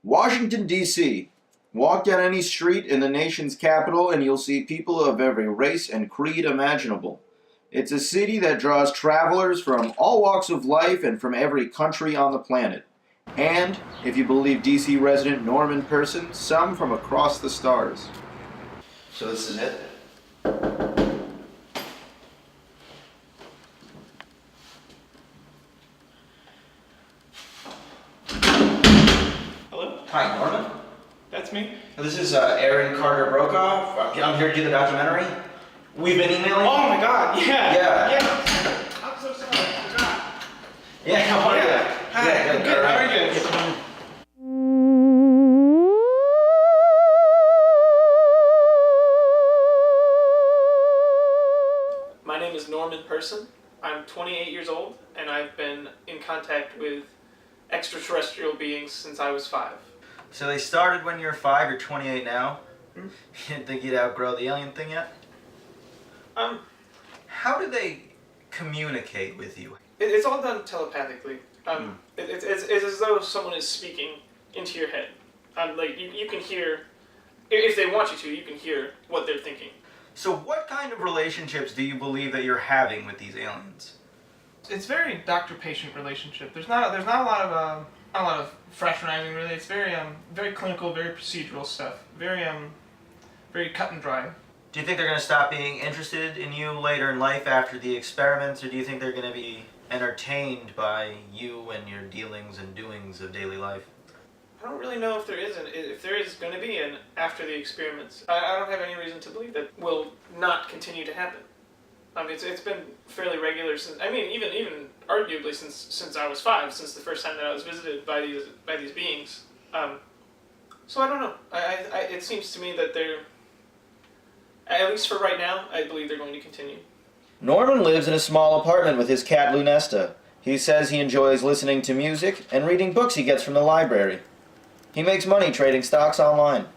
Washington, D.C. Walk down any street in the nation's capital and you'll see people of every race and creed imaginable. It's a city that draws travelers from all walks of life and from every country on the planet. And, if you believe D.C. resident Norman Person, some from across the stars. So this is it? Hello? Hi, Norman. That's me. This is Arron Carter-Brokaw. I'm here to do the documentary. We've been emailing. Oh my god, yeah. Yeah. I'm so sorry, I forgot. Yeah, how are you? Hi, Yeah, good. all right. How are you? My name is Norman Person. I'm 28 years old, and I've been in contact with extraterrestrial beings since I was 5. So they started when you were 5, you're 28 now? Hmm? You didn't think you'd outgrow the alien thing yet? How do they communicate with you? It's all done telepathically. It's as though someone is speaking into your head. Like, you can hear, if they want you to, you can hear what they're thinking. So what kind of relationships do you believe that you're having with these aliens? It's very doctor-patient relationship. There's not a lot of fraternizing really. It's very clinical, very procedural stuff. Very cut and dry. Do you think they're going to stop being interested in you later in life after the experiments, or do you think they're going to be entertained by you and your dealings and doings of daily life? I don't really know if there is going to be an after the experiments. I don't have any reason to believe that will not continue to happen. It's been fairly regular since, even arguably since I was 5, since the first time that I was visited by these beings. So I don't know. It seems to me that they're, at least for right now, I believe they're going to continue. Norman lives in a small apartment with his cat Lunesta. He says he enjoys listening to music and reading books he gets from the library. He makes money trading stocks online.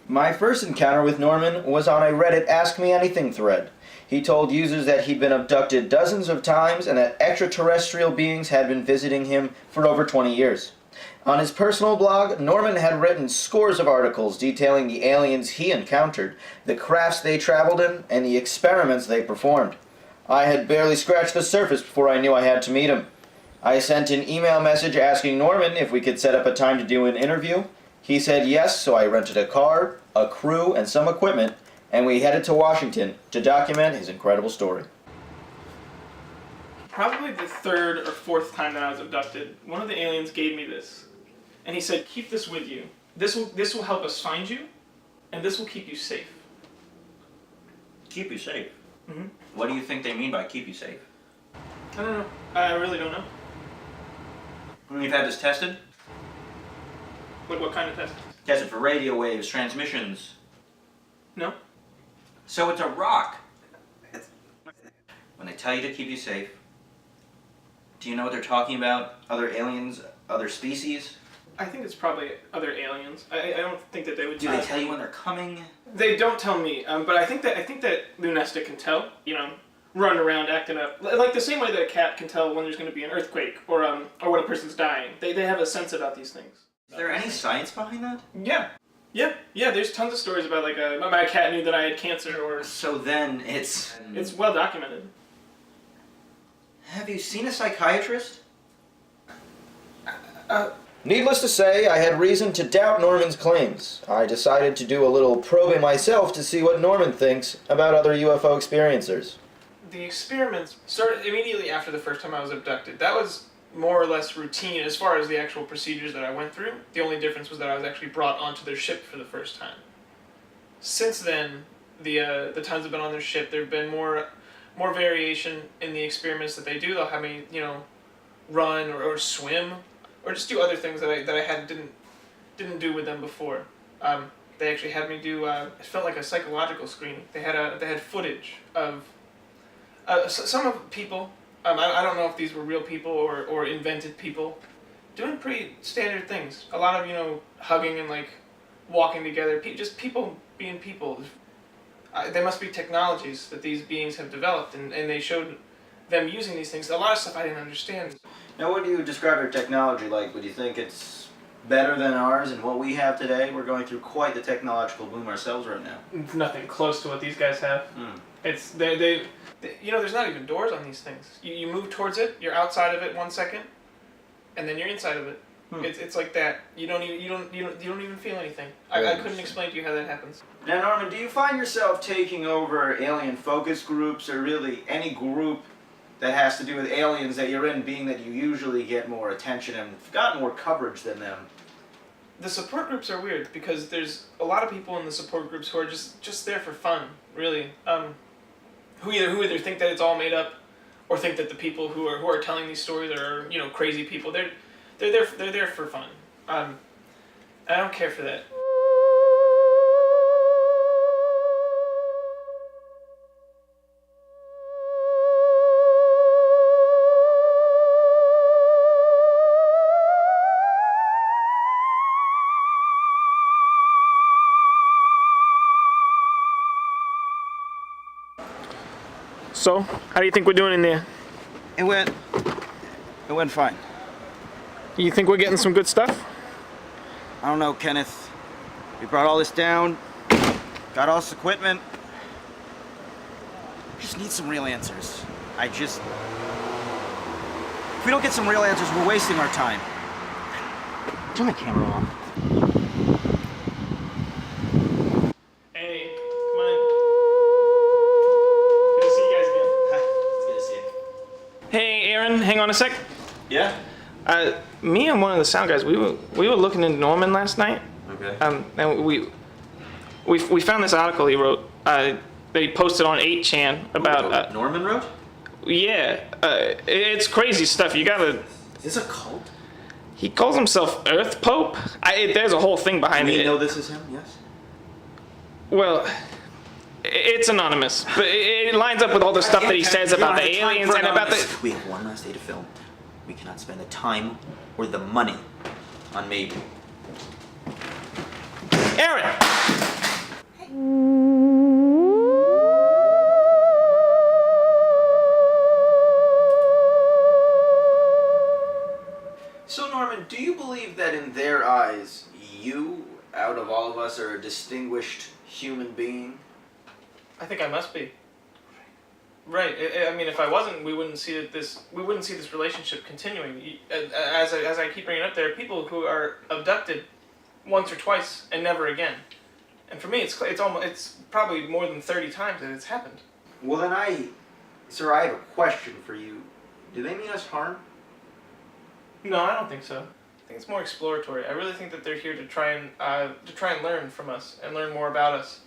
My first encounter with Norman was on a Reddit Ask Me Anything thread. He told users that he'd been abducted dozens of times and that extraterrestrial beings had been visiting him for over 20 years. On his personal blog, Norman had written scores of articles detailing the aliens he encountered, the crafts they traveled in, and the experiments they performed. I had barely scratched the surface before I knew I had to meet him. I sent an email message asking Norman if we could set up a time to do an interview. He said yes, so I rented a car, a crew, and some equipment, and we headed to Washington to document his incredible story. Probably the 3rd or 4th time that I was abducted, one of the aliens gave me this. And he said, keep this with you. This will help us find you, and this will keep you safe. Keep you safe? Mm-hmm. What do you think they mean by keep you safe? I don't know. I really don't know. You've had this tested? What kind of test? Tested for radio waves, transmissions. No? So it's a rock. When they tell you to keep you safe, do you know what they're talking about? Other aliens, other species? I think it's probably other aliens. I don't think that they would. Do they tell you when they're coming? They don't tell me, but I think that Lunesta can tell. Running around acting up, like the same way that a cat can tell when there's going to be an earthquake or when a person's dying. They have a sense about these things. Is there any science behind that? Yeah. There's tons of stories about my cat knew that I had cancer, or So then it's well documented. Have you seen a psychiatrist? Needless to say, I had reason to doubt Norman's claims. I decided to do a little probing myself to see what Norman thinks about other UFO experiencers. The experiments started immediately after the first time I was abducted. That was more or less routine as far as the actual procedures that I went through. The only difference was that I was actually brought onto their ship for the first time. Since then, the times I've been on their ship, there have been more variation in the experiments that they do. They'll have me, run or swim, or just do other things that I didn't do with them before. They actually had me do. It felt like a psychological screening. They had footage of some of people. I don't know if these were real people or invented people, doing pretty standard things. A lot of hugging and walking together. Just people being people. There must be technologies that these beings have developed, and they showed them using these things. A lot of stuff I didn't understand. Now, what do you describe your technology like? Would you think it's better than ours and what we have today, we're going through quite the technological boom ourselves right now. It's nothing close to what these guys have. It's they you know, there's not even doors on these things. You move towards it, you're outside of it 1 second, and then you're inside of it. It's like that. You don't even feel anything. I couldn't explain to you how that happens. Now, Norman, do you find yourself taking over alien focus groups, or really any group that has to do with aliens that you're in, being that you usually get more attention and got more coverage than them? The support groups are weird because there's a lot of people in the support groups who are just there for fun, really. Who either think that it's all made up, or think that the people who are telling these stories are, you know, crazy people. They're there for fun. I don't care for that. So, how do you think we're doing in there? It went fine. You think we're getting some good stuff? I don't know, Kenneth. We brought all this down, got all this equipment. We just need some real answers. If we don't get some real answers, we're wasting our time. Turn the camera off. Hey, come on in. Good to see you guys again. Hi, it's good to see you. Hey, Aaron, hang on a sec. Yeah? Me and one of the sound guys, we were looking into Norman last night. Okay. And we found this article he wrote. They posted on 8chan about. Norman wrote? Yeah, it's crazy stuff. You gotta. Is this a cult? He calls himself Earth Pope. There's a whole thing behind it. Do you know this is him? Yes. Well, it's anonymous, but it lines up with all the stuff that he says about the aliens and about the. We have one last day to film. We cannot spend the time or the money on maybe. Aaron! So, Norman, do you believe that in their eyes, you, out of all of us, are a distinguished human being? I think I must be. Right. I mean, if I wasn't, we wouldn't see this relationship continuing. As I keep bringing up, there are people who are abducted once or twice and never again. And for me, it's probably more than 30 times that it's happened. Well, then sir, I have a question for you. Do they mean us harm? No, I don't think so. I think it's more exploratory. I really think that they're here to try and learn from us and learn more about us.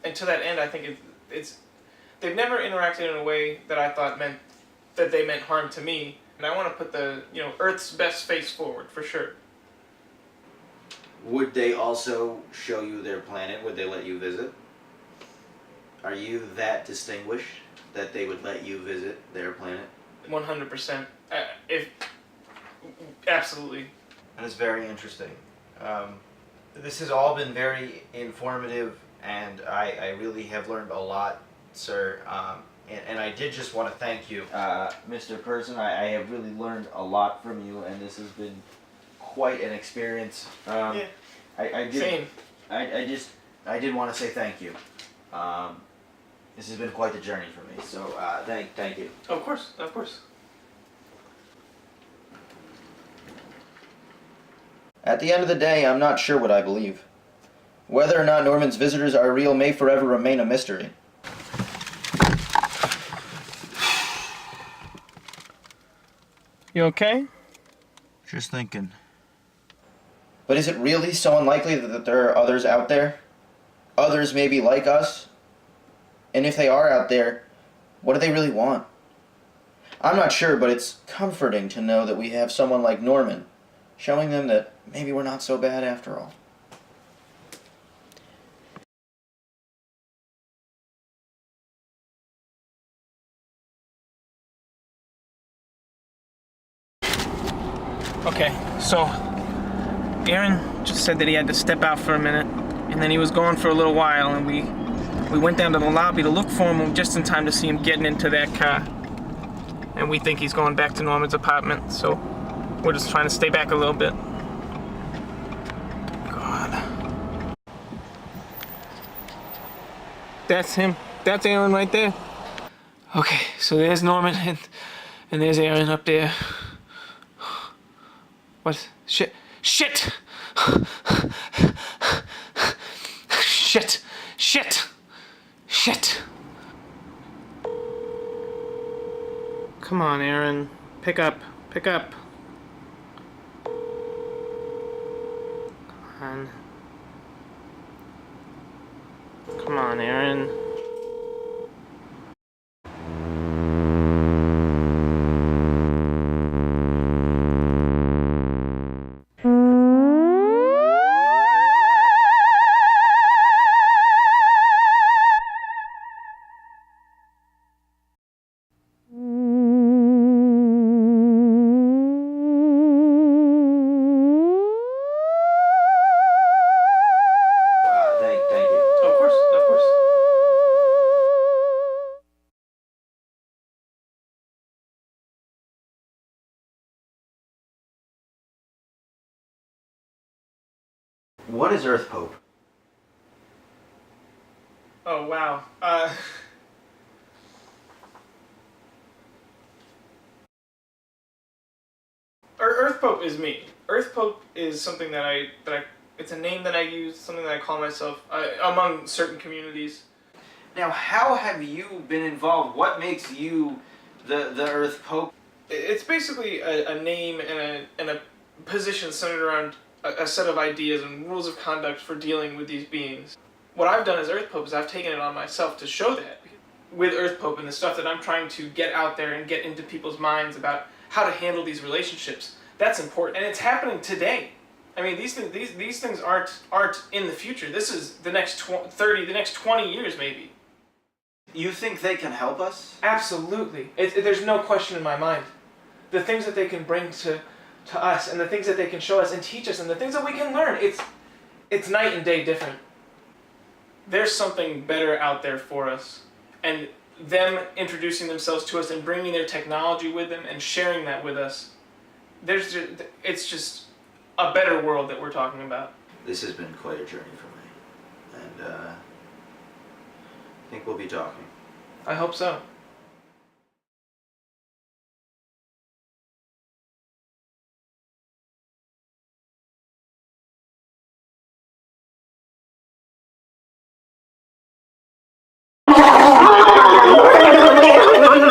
And to that end, I think it's they've never interacted in a way that I thought meant that they meant harm to me. And I want to put the Earth's best face forward for sure. Would they also show you their planet? Would they let you visit? Are you that distinguished that they would let you visit their planet? 100%. Absolutely. That is very interesting. This has all been very informative, and I really have learned a lot, sir. And I did just want to thank you, Mr. Person. I have really learned a lot from you, and this has been quite an experience. Yeah. I did. Same. I did want to say thank you. This has been quite the journey for me. So thank you. Of course. Of course. At the end of the day, I'm not sure what I believe. Whether or not Norman's visitors are real may forever remain a mystery. You okay? Just thinking. But is it really so unlikely that there are others out there? Others maybe like us? And if they are out there, what do they really want? I'm not sure, but it's comforting to know that we have someone like Norman, showing them that maybe we're not so bad after all. Okay, so Aaron just said that he had to step out for a minute, and then he was gone for a little while, and we went down to the lobby to look for him just in time to see him getting into that car. And we think he's going back to Norman's apartment, so we're just trying to stay back a little bit. That's him. That's Aaron right there. Okay, so there's Norman and there's Aaron up there. What? Shit. Shit! Shit! Shit! Shit! Come on, Aaron. Pick up. Pick up. Come on. Come on, Aaron. Thank you. Of course, of course. What is Earth Pope? Oh, wow. Earth Pope is me. Earth Pope is something that I it's a name that I use, something that I call myself among certain communities. Now, how have you been involved? What makes you the Earth Pope? It's basically a name and a position centered around a set of ideas and rules of conduct for dealing with these beings. What I've done as Earth Pope is I've taken it on myself to show that. With Earth Pope and the stuff that I'm trying to get out there and get into people's minds about how to handle these relationships, that's important. And it's happening today. I mean, these things aren't in the future. This is the next 20 years maybe. You think they can help us? Absolutely. There's no question in my mind. The things that they can bring to us and the things that they can show us and teach us and the things that we can learn, it's night and day different. There's something better out there for us. And them introducing themselves to us and bringing their technology with them and sharing that with us, it's just a better world that we're talking about. This has been quite a journey for me. And I think we'll be talking. I hope so.